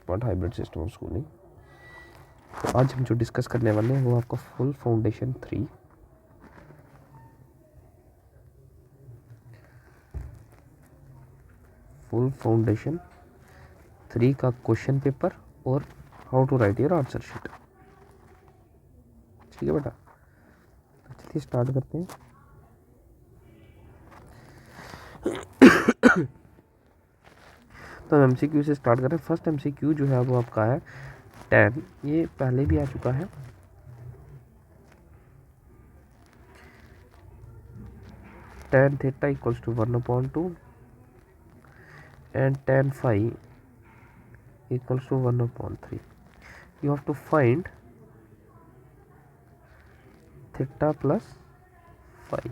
Smart hybrid system of schooling. तो आज हम जो डिस्कस करने वाले हैं वो आपका फुल फाउंडेशन 3, फुल फाउंडेशन 3 का क्वेश्चन पेपर और how to write your answer sheet. ठीक है बेटा, तो चलिए स्टार्ट करते हैं। तो हम एमसीक्यू से स्टार्ट करें। फर्स्ट एमसीक्यू जो है वो आपका है tan, ये पहले भी आ चुका है। tan theta equals to 1/2 and tan phi equals to 1/3. You have to find theta plus phi.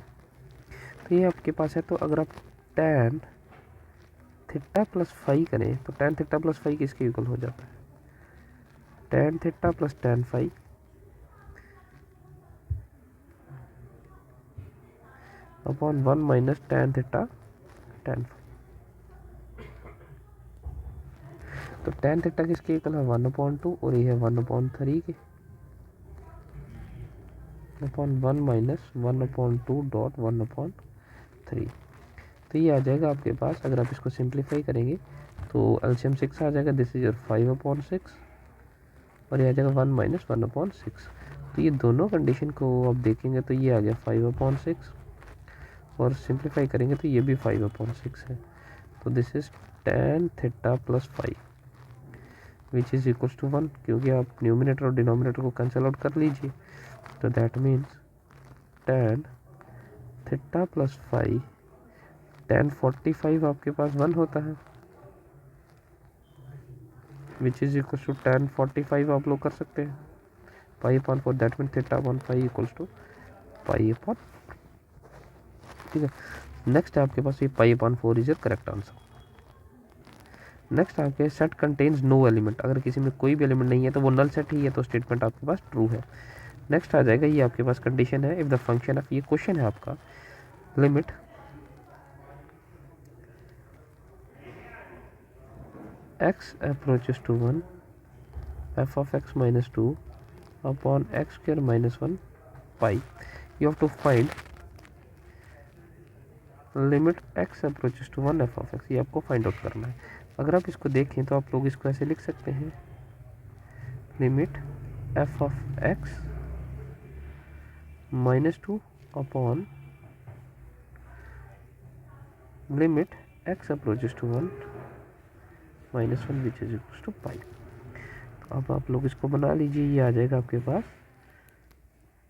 तो ये आपके पास है। तो अगर आप tan थीटा प्लस फाई करें तो tan थीटा प्लस फाई किसके इक्वल हो जाता है? tan theta plus tan phi upon 1 minus tan theta tan phi. तो tan थीटा किसके इक्वल है? 1/2 और ये है 1/3 के अपॉन 1 माइनस 1/2 डॉट 1/3। तो ये आ जाएगा आपके पास। अगर आप इसको सिंप्लीफाई करेंगे तो एलसीएम 6 आ जाएगा। दिस इज योर 5/6 और ये आ जाएगा 1 माइनस 1/6। तो ये दोनों कंडीशन को आप देखेंगे तो ये आ गया 5/6 और सिंप्लीफाई करेंगे तो ये भी 5/6 है। तो this is tan theta plus phi which is equals to 1, क्योंकि आप न्यूमिनेटर और डिनोमिनेटर को कैंसिल आउट कर लीजिए। तो that means tan theta plus phi tan 45 आपके पास 1 होता है which is equal to tan 45 आप लोग कर सकते हैं π/4। That mean theta upon phi equals to π/। ठीक है, नेक्स्ट है आपके पास ये π/4 is your correct answer. Next आपके सेट कंटेन्स नो एलिमेंट। अगर किसी में कोई भी एलिमेंट नहीं है तो वो नल सेट ही है, तो स्टेटमेंट आपके पास ट्रू है। नेक्स्ट आ जाएगा ये आपके पास कंडीशन है इफ द फंक्शन ऑफ, ये क्वेश्चन है आपका, limit x approaches to 1 f of x minus 2 upon x square minus 1 pi. You have to find limit x approaches to 1 f of x। ये आपको find out करना है। अगर आप इसको देखें तो आप लोग इसको ऐसे लिख सकते हैं, limit f of x minus 2 upon limit x approaches to 1 minus 1 which is equal to pi. तो अब आप लोग इसको बना लीजिए। ये आ जाएगा आपके पास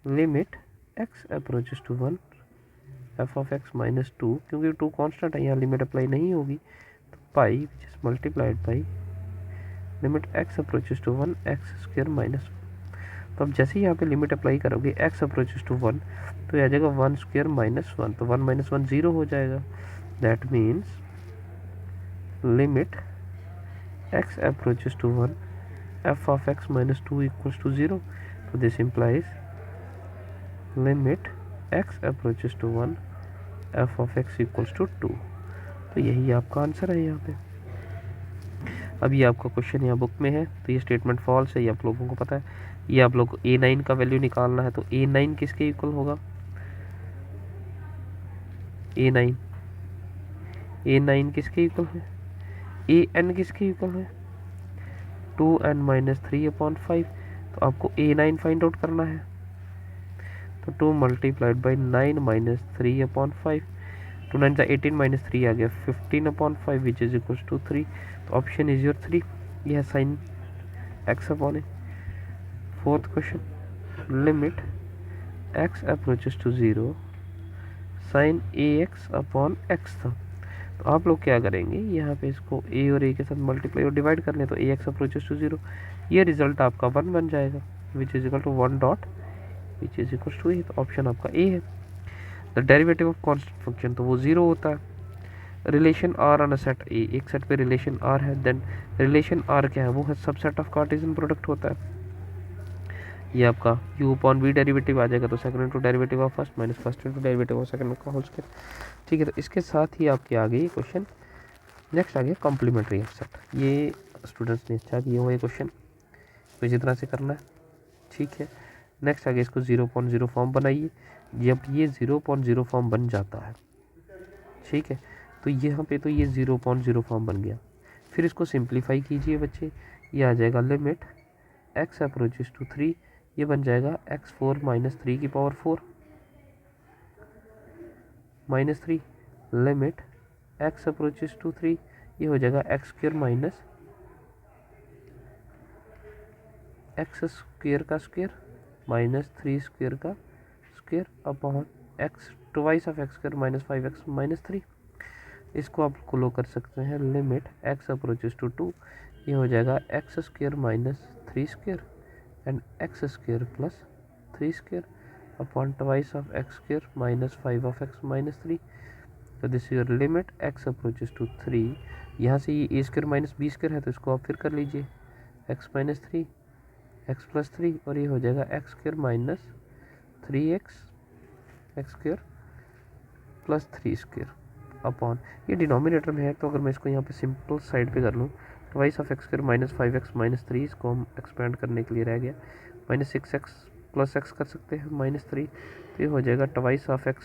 limit x approaches to 1 f of x minus 2, क्योंकि 2 कांस्टेंट है यहाँ लिमिट अप्लाई नहीं होगी, तो pi which is multiplied by limit x approaches to 1 x square minus 1। तो अब जैसे ही यहाँ पे लिमिट अप्लाई करोगे x अप्रोचेस टू 1 तो ये आ जाएगा 1 स्क्वायर माइनस 1। तो 1 माइनस 1 0 हो जाएगा। That means limit x approaches to 1 f of x minus 2 equals to 0. So this implies limit x approaches to 1 f of x equals to 2। तो यही आपका आंसर है यहाँ पे। अब ये आपका क्वेश्चन यहाँ बुक में है, तो ये स्टेटमेंट फॉल्स है, ये आप लोगों को पता है। ये आप लोग को a9 का वैल्यू निकालना है। तो a9 किसके इक्वल होगा? a9 किसके इक्वल है? an किसके इक्वल है? 2n minus 3/5। तो आपको a9 फाइंड आउट करना है। तो 2 मल्टीप्लाइड बाई 9 माइनस 3/5। 2 9 का 18 माइनस 3 आ गया 15/5 विच इज इक्वल टू 3। तो ऑप्शन इज योर 3। यह साइन x अपॉन ए। Fourth question, limit x approaches to 0 sine ax upon x था। तो आप लोग क्या करेंगे, यहाँ पे इसको a और a के साथ मल्टीप्लाई और डिवाइड कर लें तो ax अप्रोचेस टू 0। ये रिजल्ट आपका 1 बन जाएगा which is equal to 1 dot which is equal to a। तो ऑप्शन आपका a है। The derivative of constant function तो वो 0 होता है। Relation r on a set a, एक सेट पे रिलेशन r है, देन रिलेशन r क्या है? वो है सबसेट ऑफ कार्टेशियन प्रोडक्ट होता है। ये आपका u अपॉन v डेरिवेटिव आ जाएगा। तो second into derivative of first minus first into derivative of second का होल स्क्वायर। ठीक है, तो इसके साथ ही आपके आ गई क्वेश्चन। नेक्स्ट आ गया कॉम्प्लीमेंट्री ऑफ सेट। ये स्टूडेंट्स ने अच्छा किया हुआ ये क्वेश्चन, तो इसी तरह से करना है, ठीक है। नेक्स्ट आगे इसको 0.0 फॉर्म बनाइए। जब ये 0.0 फॉर्म बन जाता है, ठीक है, तो यहाँ पे तो ये 0.0 फॉर्म बन गया। फिर इसको सिंप्लीफाई कीजिए बच्चे, ये आ जाएगा लिमिट x अप्रोचेस टू 3, ये बन जाएगा x4 माइनस 3 की power 4 minus 3, limit x approaches to 3, ये हो जाएगा x square minus x square का स्क्र माइनस 3 स्क्र का square upon x twice of x square minus 5x minus 3। इसको आप लो कर सकते हैं, लिमिट x अप्रोचेस टू 2, ये हो जाएगा x square minus 3 square and x square plus 3 square upon twice of x square minus 5 of x minus 3। तो this is your limit x approaches to 3। यहाँ से ये a square minus b square है, तो इसको आप फिर कर लीजिए x माइनस 3 x प्लस 3, और ये हो जाएगा x square minus 3x x square plus 3 square upon, ये डिनोमिनेटर में है, तो अगर मैं इसको यहाँ पे सिंपल साइड पे कर लूँ, twice of x square minus 5x minus 3, इसको हम एक्सपेंड करने के लिए रह गया माइनस 6x प्लस x कर सकते हैं माइनस 3, तो ये हो जाएगा ट्वाइस ऑफ x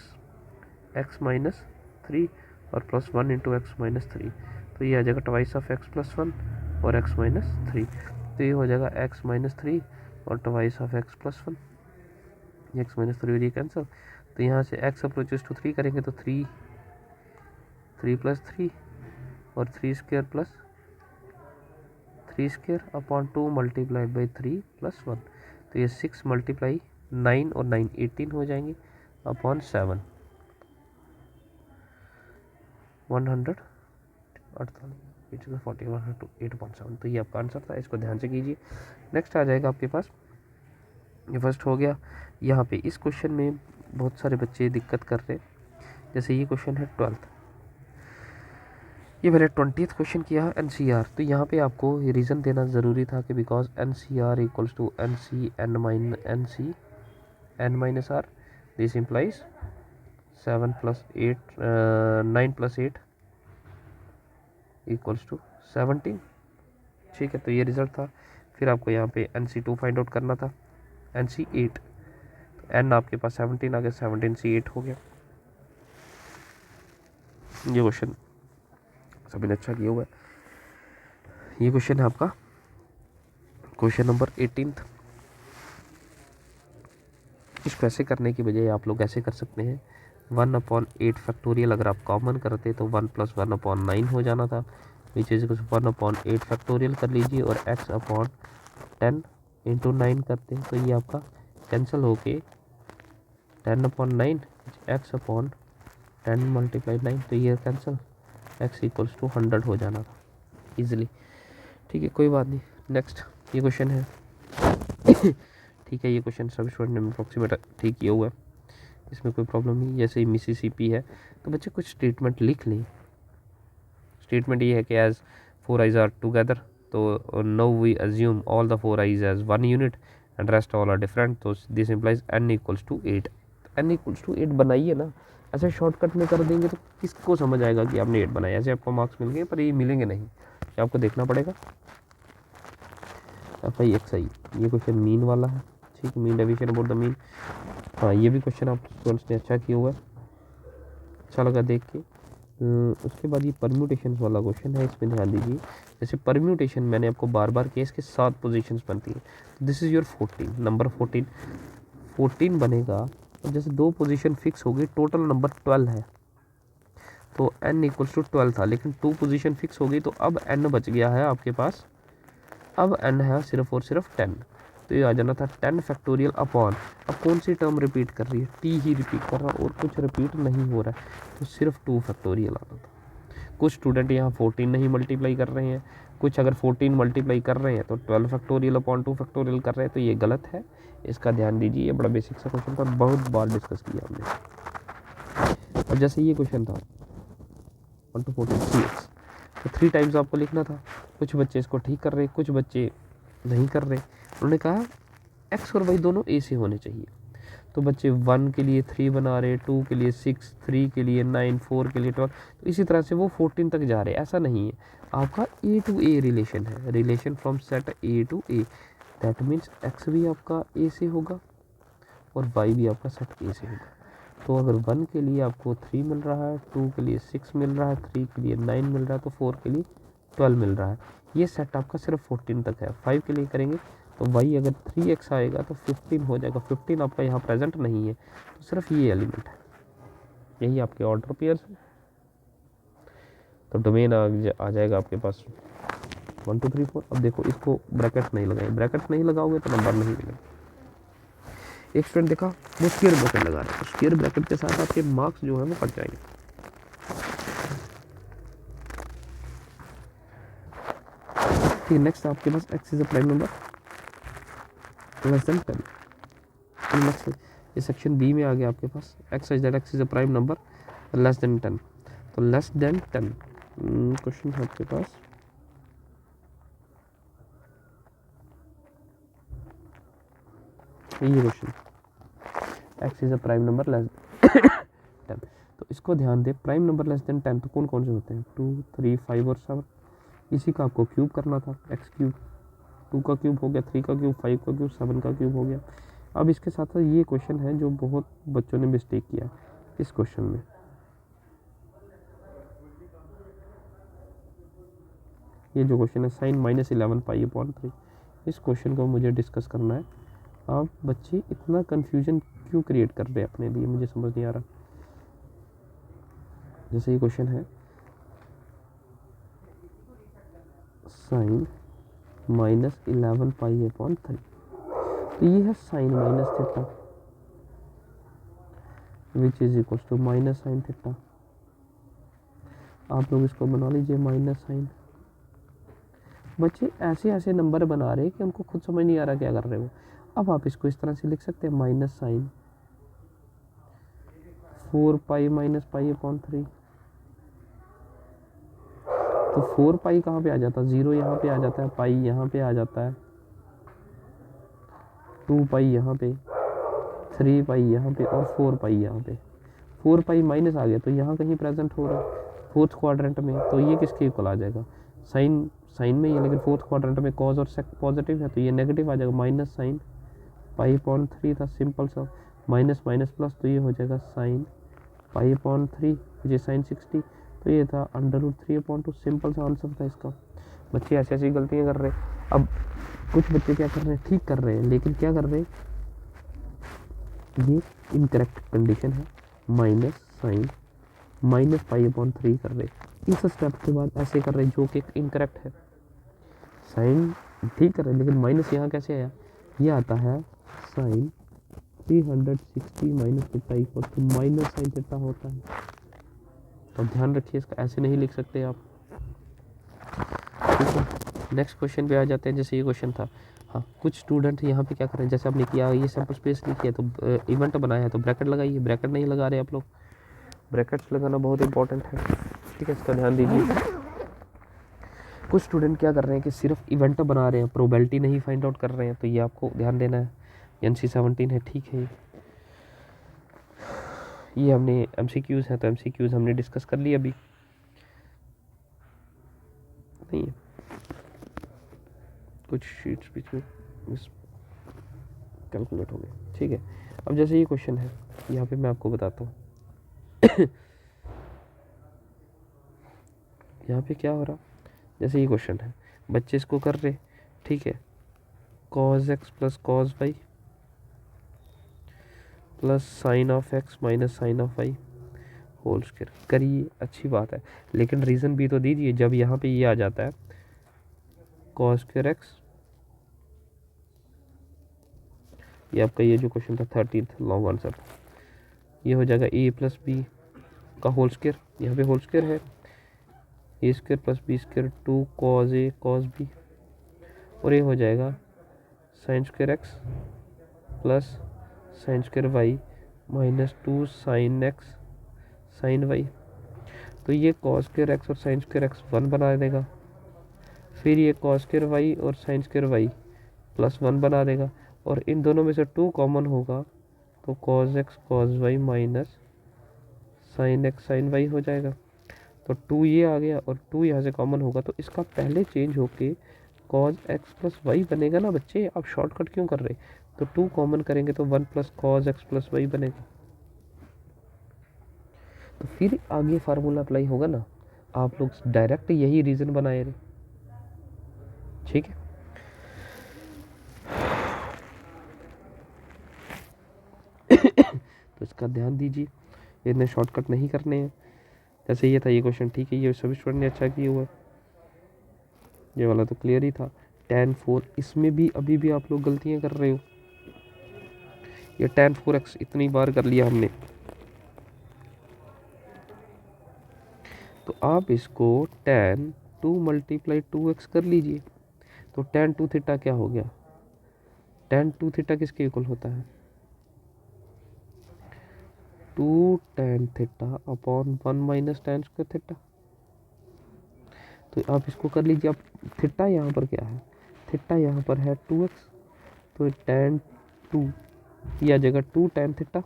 माइनस 3 और प्लस 1 इंटू एक्स माइनस 3, तो ये आ जाएगा ट्वाइस ऑफ x प्लस 1 और x माइनस 3, तो ये हो जाएगा x माइनस 3 और ट्वाइस ऑफ x प्लस 1, ये x माइनस 3 हो जाएगी कैंसिल। तो यहाँ से x अप्रोचेस टू 3 करेंगे तो 3 प्लस 3 और 3 square plus 3 square upon 2 multiplied by 3 plus 1, तो ये 6 मल्टीप्लाई 9 और 9 18 हो जाएंगे अपॉन 7 148.7, तो ये आपका आंसर था, इसको ध्यान से कीजिए। नेक्स्ट आ जाएगा आपके पास, ये फर्स्ट हो गया। यहाँ पे इस क्वेश्चन में बहुत सारे बच्चे दिक्कत कर रहे हैं, जैसे ये क्वेश्चन है 12th, ये मैंने 20th क्वेश्चन किया है NCR, तो यहाँ पे आपको रीज़न देना ज़रूरी था कि because NCR equals to NC n minus R, this implies 7 plus 8 9 plus 8 equals to 17, ठीक है, तो ये रिज़ल्ट था। फिर आपको यहाँ पे NC2 फाइंड आउट करना था, NC8, तो n आपके पास 17 आ गया, 17 से 8 हो गया। ये क्वेश्चन सभी ने अच्छा किया हुआ है। ये क्वेश्चन है आपका क्वेश्चन नंबर 18। इसको ऐसे करने की बजाय आप लोग ऐसे कर सकते हैं, 1/8 फैक्टोरियल अगर आप कॉमन करते तो 1 + 1/9 हो जाना था, विच इज 1/8 फैक्टोरियल कर लीजिए और x/10 इंटू 9 करते हैं, तो ये आपका कैंसिल होके 10/9 x/10 मल्टीप्लाई 9, तो ये कैंसिल, x इक्वल्स टू 100 हो जाना था इजीली, ठीक है, कोई बात नहीं। नेक्स्ट ये क्वेश्चन है ठीक है, ये क्वेश्चन सभी स्टूडेंट ने अप्रॉक्सीमेट ठीक किया हुआ है, इसमें कोई प्रॉब्लम नहीं। जैसे मिसिसिपी है तो बच्चे कुछ स्टेटमेंट लिख लें। स्टेटमेंट ये है कि एज 4 आइज आर टुगेदर, तो now we assume all the 4 eyes as 1 unit and rest all are different, तो this implies n equals to 8। n equals to 8 बनाइए ना, ऐसे शॉर्टकट में कर देंगे तो किसको समझ आएगा कि आपने 8 बनाया। ऐसे आपको मार्क्स मिल गए, पर ये मिलेंगे नहीं, ये आपको देखना पड़ेगा। FIXI ये क्वेश्चन मीन वाला है, ठीक है, mean deviation about the mean. हाँ, ये भी क्वेश्चन आप स्टूडेंट्स ने अच्छा किया हुआ है, अच्छा लगा देख के। उसके बाद ये परम्यूटेशन वाला क्वेश्चन है, इसमें ध्यान दीजिए। जैसे परम्यूटेशन मैंने आपको बार बार किया, इसके 7 पोजीशंस बनती है, तो दिस इज़ योर 14 नंबर 14 बनेगा, और जैसे 2 पोजीशन फिक्स हो गई, टोटल नंबर 12 है, तो n इक्वल्स टू 12 था, लेकिन 2 पोजीशन फिक्स हो गई, तो अब n बच गया है आपके पास, अब n है सिर्फ और सिर्फ 10, तो ये आ जाना था 10 फैक्टोरियल अपॉन, अब कौन सी टर्म रिपीट कर रही है, t ही रिपीट कर रहा है और कुछ रिपीट नहीं हो रहा है, तो सिर्फ 2 फैक्टोरियल आना था। कुछ स्टूडेंट यहाँ 14 नहीं मल्टीप्लाई कर रहे हैं, कुछ अगर 14 मल्टीप्लाई कर रहे हैं तो 12 फैक्टोरियल अपॉन 2 फैक्टोरियल कर रहे हैं, तो ये गलत है, इसका ध्यान दीजिए। ये बड़ा बेसिक सा क्वेश्चन था, बहुत बार डिस्कस किया हमने। और जैसे ये क्वेश्चन था 1 to 14 3x, तो 3 टाइम्स आपको लिखना था। कुछ बच्चे इसको ठीक कर रहे, कुछ बच्चे नहीं कर रहे, उन्होंने कहा x और y दोनों a से होने चाहिए, तो बच्चे 1 के लिए 3 बना रहे, 2 के लिए 6, 3 के लिए 9, 4 के लिए 12, तो इसी तरह से वो 14 तक जा रहे हैं। ऐसा नहीं है, आपका ए टू ए रिलेशन है, relation from set A to A. That means x भी आपका ए से होगा और वाई भी आपका सेट ए से होगा। तो अगर 1 के लिए आपको 3 मिल रहा है, 2 के लिए 6 मिल रहा है, 3 के लिए 9 मिल रहा है, तो 4 के लिए 12 मिल रहा है। ये सेट आपका सिर्फ 14 तक है। 5 के लिए करेंगे तो y अगर 3x आएगा तो 15 हो जाएगा। 15 आपका यहाँ प्रेजेंट नहीं है, तो सिर्फ ये एलिमेंट है। यही आपके ऑर्डर पेयर्स है। तो डोमेन आ जाएगा आपके पास 1 2 3 4। अब देखो इसको ब्रैकेट नहीं लगाए, ब्रैकेट नहीं लगाओगे तो नंबर नहीं मिलेगा। एक स्टूडेंट देखा वो स्क्वायर ब्रैकेट लगा रहा है, तो स्क्वायर ब्रैकेट के साथ आपके मार्क्स जो है वो कट जाएंगे। ठीक है, नेक्स्ट आपके पास x is a prime number less than 10। Next ये सेक्शन बी में आ गया आपके पास x is that x is a prime number less than 10। तो लेस देन 10 क्वेश्चन है आपके पास, ये question x is a prime number less than 10। तो इसको ध्यान दे, प्राइम नंबर लेस देन 10 तो कौन कौन से होते हैं, 2 3 5 और 7। इसी का आपको क्यूब करना था, एक्स क्यूब, 2 का क्यूब हो गया, 3 का क्यूब, 5 का क्यूब, 7 का क्यूब हो गया। अब इसके साथ साथ ये क्वेश्चन है जो बहुत बच्चों ने मिस्टेक किया इस क्वेश्चन में। ये जो क्वेश्चन है साइन -11 पाई अपॉन 3, इस क्वेश्चन को मुझे डिस्कस करना है। आप बच्चे इतना कन्फ्यूजन क्यों क्रिएट कर रहे हैं अपने लिए, मुझे समझ नहीं आ रहा। जैसे ये क्वेश्चन है साइन -11 पाई अपॉन 3, तो ये है sine minus theta which is equal to minus sine theta. आप लोग इसको बना लीजिए माइनस साइन। बच्चे ऐसे ऐसे नंबर बना रहे हैं कि उनको खुद समझ नहीं आ रहा क्या कर रहे हो। अब आप इसको इस तरह से लिख सकते हैं minus sine 4 pi minus pi upon 3। तो 4 पाई कहाँ पे आ जाता है, 0 यहाँ पे आ जाता है, पाई यहाँ पे आ जाता है, 2 पाई यहाँ पे, 3 पाई यहाँ पे और 4 पाई यहाँ पे। 4 पाई माइनस आ गया तो यहाँ कहीं प्रेजेंट हो रहा है फोर्थ क्वाड्रेंट में, तो ये किसके इक्वल आ जाएगा, साइन में ही, लेकिन फोर्थ क्वाड्रेंट में कॉज और सेक पॉजिटिव है तो ये नेगेटिव आ जाएगा। माइनस साइन पाई अपॉन 3 था, सिंपल सा, माइनस माइनस प्लस, तो ये हो जाएगा साइन पाई अपॉन 3 ये साइन 60, तो ये था √3/2। सिंपल सा आंसर था इसका। बच्चे ऐसी ऐसी गलतियाँ कर रहे हैं। अब कुछ बच्चे क्या कर रहे हैं, ठीक कर रहे हैं, लेकिन क्या कर रहे हैं, ये इनकरेक्ट कंडीशन है, minus sine minus pi upon 3 कर रहे हैं। इस स्टेप के बाद ऐसे कर रहे हैं जो कि इनकरेक्ट है। साइन ठीक कर रहे हैं लेकिन माइनस यहाँ कैसे आया, ये आता है sine 360 minus theta equal to minus sine theta होता है। तो ध्यान रखिए इसका, ऐसे नहीं लिख सकते आप। ठीक है, नेक्स्ट क्वेश्चन पे आ जाते हैं। जैसे ये क्वेश्चन था, हाँ कुछ स्टूडेंट यहाँ पे क्या कर रहे हैं, जैसे आपने किया ये सैम्पल स्पेस नहीं किया तो इवेंट बनाया है तो ब्रैकेट लगाइए, ब्रैकेट नहीं लगा रहे आप लोग, ब्रैकेट्स लगाना बहुत इंपॉर्टेंट है। ठीक है, इसका ध्यान दीजिए। कुछ स्टूडेंट क्या कर रहे हैं कि सिर्फ इवेंट बना रहे हैं, प्रोबेबिलिटी नहीं फाइंड आउट कर रहे हैं, तो ये आपको ध्यान देना है। NC 17 है, ठीक है। ये हमने MCQs हैं तो MCQs हमने डिस्कस कर लिया अभी, नहीं है कुछ शीट्स बीच में मिस कैलकुलेट हो गए। ठीक है, अब जैसे ये क्वेश्चन है यहाँ पे मैं आपको बताता हूँ यहाँ पे क्या हो रहा, जैसे ये क्वेश्चन है, बच्चे इसको कर रहे, ठीक है, cos x plus cos y plus sine of x minus sine of y whole square करिए, अच्छी बात है, लेकिन रीज़न भी तो दीजिए। जब यहाँ पे ये आ जाता है cos स्क्वायर x, ये आपका ये जो क्वेश्चन था 13th लॉन्ग आंसर, ये हो जाएगा a प्लस बी का होल स्क्वायर, यहाँ पे होल स्क्वायर है, a square plus B square 2 cos a cos b, और ये हो जाएगा sine square x plus sine square y minus 2 sine x sine y. तो ये कॉस स्क्वायर एक्स और साइन स्क्वायर एक्स 1 बना देगा, फिर ये कॉस स्क्वायर वाई और साइन स्क्वायर वाई प्लस 1 बना देगा, और इन दोनों में से 2 कॉमन होगा तो cos x cos y minus sine x sine y हो जाएगा। तो 2 ये आ गया और 2 यहाँ से कॉमन होगा, तो इसका पहले चेंज होके cos x प्लस वाई बनेगा ना बच्चे। आप शॉर्टकट क्यों कर रहे? तो 2 कॉमन करेंगे तो 1 plus cos x plus y बनेगा। तो फिर आगे फार्मूला अप्लाई होगा ना। आप लोग डायरेक्ट यही रीजन बनाए रहे, ठीक है। तो इसका ध्यान दीजिए, इतने शॉर्टकट नहीं करने हैं। जैसे ये था ये क्वेश्चन, ठीक है, ये सभी स्टूडेंट ने अच्छा किया हुआ, ये वाला तो क्लियर ही था। tan 4, इसमें भी अभी भी आप लोग गलतियां कर रहे हो। ये tan 4x इतनी बार कर लिया हमने, तो आप इसको tan 2 मल्टीप्लाई 2x कर लीजिए। तो tan 2 थीटा क्या हो गया? tan 2 थीटा किसके इक्वल होता है? 2 tan theta upon 1 minus tan square theta. तो आप इसको कर लीजिए। अब थीटा यहाँ पर क्या है? थीटा यहाँ पर है 2x, तो tan 2 या जगह 2 tan theta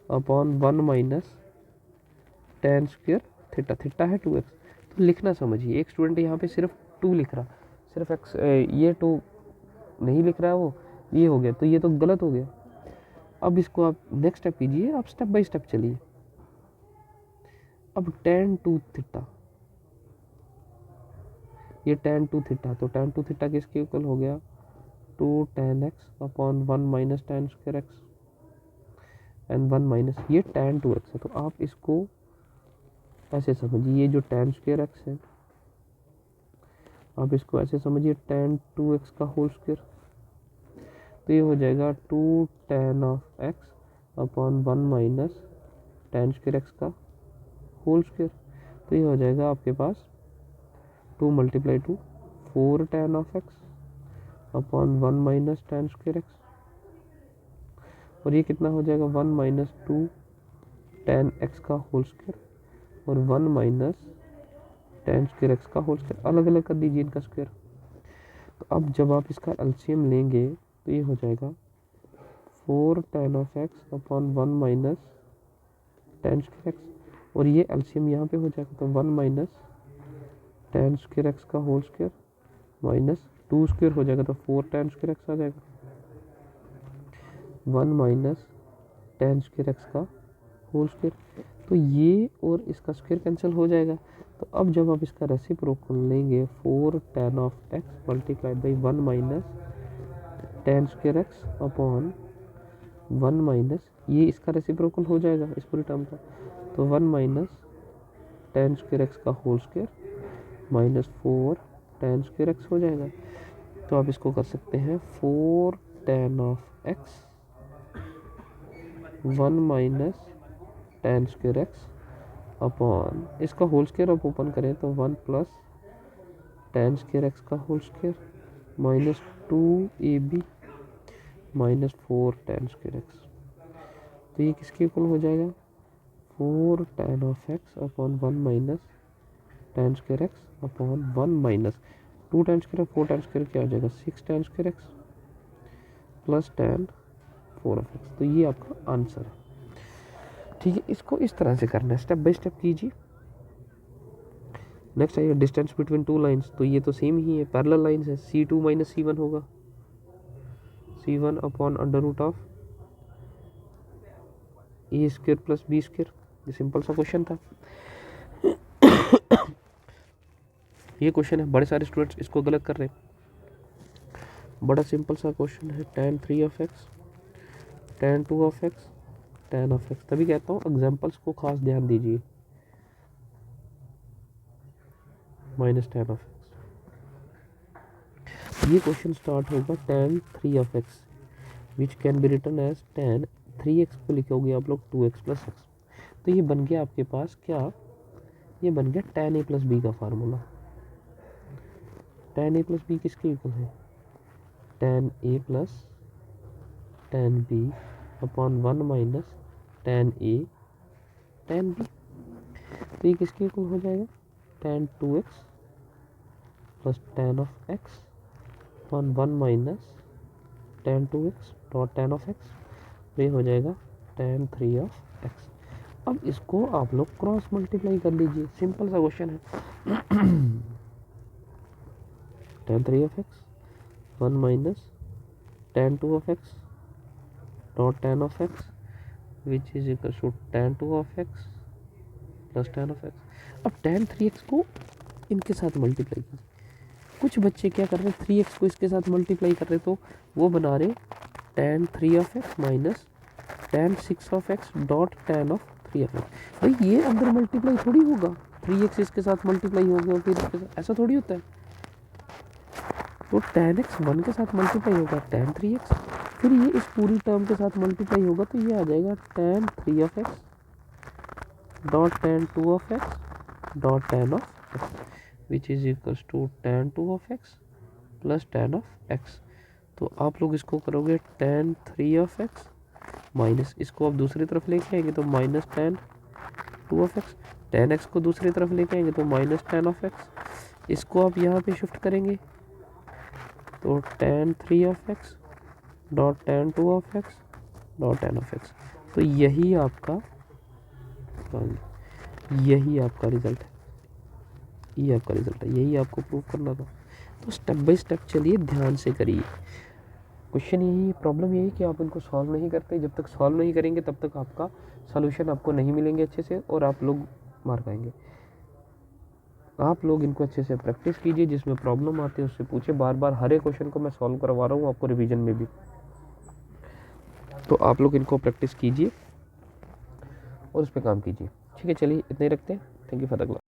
upon 1 minus tan square theta. Theta है 2x, तो लिखना समझिए। एक स्टूडेंट यहाँ पे सिर्फ 2 लिख रहा, सिर्फ x, ये 2 नहीं लिख रहा है, वो ये हो गया, तो ये तो गलत हो गया। अब इसको आप नेक्स्ट स्टेप कीजिए, आप स्टेप बाय स्टेप चलिए। अब tan 2 थीटा, ये tan 2 थीटा, तो tan 2 थीटा किसके इक्वल हो गया? 2 tan x upon 1 minus tan square x and 1 minus ये tan 2x है। तो आप इसको ऐसे समझिए, ये जो tan स्क्वायर x है, आप इसको ऐसे समझिए tan 2x का होल स्क्वायर। तो ये हो जाएगा 2 tan of x upon 1 minus tan square x का होल स्क्वायर। तो ये हो जाएगा आपके पास 2 multiply 2 4 tan of x upon 1 minus tan square x, और ये कितना हो जाएगा? 1 माइनस 2 tan x का होल स्क्वायर और 1 माइनस tan स्क्वायर x का होल स्क्वायर। अलग अलग कर दीजिए इनका स्क्वायर। तो अब जब आप इसका एलसीएम लेंगे तो ये हो जाएगा 4 tan of x upon 1 minus tan square x, और ये एलसीएम यहाँ पे हो जाएगा, तो 1 माइनस tan स्क्वायर x का होल स्क्वायर माइनस 2 स्क्वायर हो जाएगा, तो 4 tan स्क्वायर x आ जाएगा। 1 माइनस tan स्क्वायर x का होल स्क्वायर, तो ये और इसका स्क्वायर कैंसिल हो जाएगा। तो अब जब आप इसका रेसिप्रोकल लेंगे 4 tan of x multiplied by 1 minus tan square x upon 1 minus, ये इसका रेसिप्रोकल हो जाएगा इस पूरी टर्म का, तो 1 माइनस tan स्क्वायर x का whole square minus 4 tan square x हो जाएगा। तो आप इसको कर सकते हैं 4 tan of x 1 minus tan square x upon इसका होल स्क्वायर आप ओपन करें तो 1 प्लस tan स्क्वायर x का whole square minus 2ab minus 4 tan square x। तो ये किसके इक्वल हो जाएगा? 4 tan of x upon 1 minus tan square x upon 1 minus 2 tan square 4 tan square क्या हो जाएगा? 6 tan square x plus tan 4 of x। तो ये आपका आंसर है, ठीक है। इसको इस तरह से करना है, स्टेप बाय स्टेप कीजिए। नेक्स्ट आइए डिस्टेंस बिटवीन टू लाइंस, तो ये तो सेम ही है, पैरेलल लाइंस है। C2 माइनस C1 होगा, C1 upon under root of A square plus B square. ये सिंपल सा क्वेश्चन था। ये क्वेश्चन है, बड़े सारे स्टूडेंट्स इसको गलत कर रहे हैं। बड़ा सिंपल सा क्वेश्चन है, tan 3 of x tan 2 of x tan of x। तभी कहता हूँ एग्जाम्पल्स को खास ध्यान दीजिए। माइनस tan ऑफ x, ये क्वेश्चन स्टार्ट होगा tan 3 of x which can be written as tan 3x को लिखोगे आप लोग 2x प्लस x। तो ये बन गया आपके पास क्या? ये बन गया tan a प्लस बी का formula. tan a plus B किसके इक्वल है? tan a plus tan b upon 1 minus tan a tan b। तो ये किसके इक्वल हो जाएगा? tan 2x plus tan of x upon 1 minus tan 2x dot tan of x। ये हो जाएगा tan 3 ऑफ एक्स। अब इसको आप लोग क्रॉस मल्टीप्लाई कर लीजिए, सिंपल सा क्वेश्चन है। tan 3 of x 1 minus tan 2 of x dot tan of x which is equal to tan 2 of x plus tan of x. अब tan 3x को इनके साथ मल्टीप्लाई कीजिए। कुछ बच्चे क्या कर रहे हैं, 3x को इसके साथ मल्टीप्लाई कर रहे, तो वो बना रहे tan 3 of x minus tan 6 of x dot tan of 3 of x. भाई ये अंदर मल्टीप्लाई थोड़ी होगा, 3x इसके साथ मल्टीप्लाई हो गया, फिर इसके साथ, ऐसा थोड़ी होता है। तो tan x 1 के साथ मल्टीप्लाई होगा tan 3x, फिर ये इस पूरी टर्म के साथ मल्टीप्लाई होगा, तो ये आ जाएगा tan 3 of x dot tan 2 of x dot tan of x which is equals to tan 2 of x plus tan of x. तो आप लोग इसको करोगे tan 3 ऑफ एक्स माइनस, इसको आप दूसरी तरफ लेके आएंगे तो minus tan 2 of x, tan x को दूसरी तरफ लेके आएंगे तो माइनस tan ऑफ एक्स, इसको आप यहाँ पे शिफ्ट करेंगे तो tan 3 of x dot tan 2 of x dot tan of x. तो यही आपका रिजल्ट है, ये आपका रिजल्ट है, यही आपको प्रूव करना था। तो स्टेप बाय स्टेप चलिए, ध्यान से करिए। क्वेश्चन यही, प्रॉब्लम यही कि आप इनको सॉल्व नहीं करते। जब तक सॉल्व नहीं करेंगे तब तक आपका सॉल्यूशन आपको नहीं मिलेंगे अच्छे से, और आप लोग मार पाएंगे। आप लोग इनको अच्छे से प्रैक्टिस कीजिए, जिसमें प्रॉब्लम आती है उससे पूछे बार बार। हर एक क्वेश्चन को मैं सॉल्व करवा रहा हूँ आपको रिवीजन में भी, तो आप लोग इनको प्रैक्टिस कीजिए और उस पर काम कीजिए। ठीक है, चलिए इतने ही रखते हैं। Thank you for the class.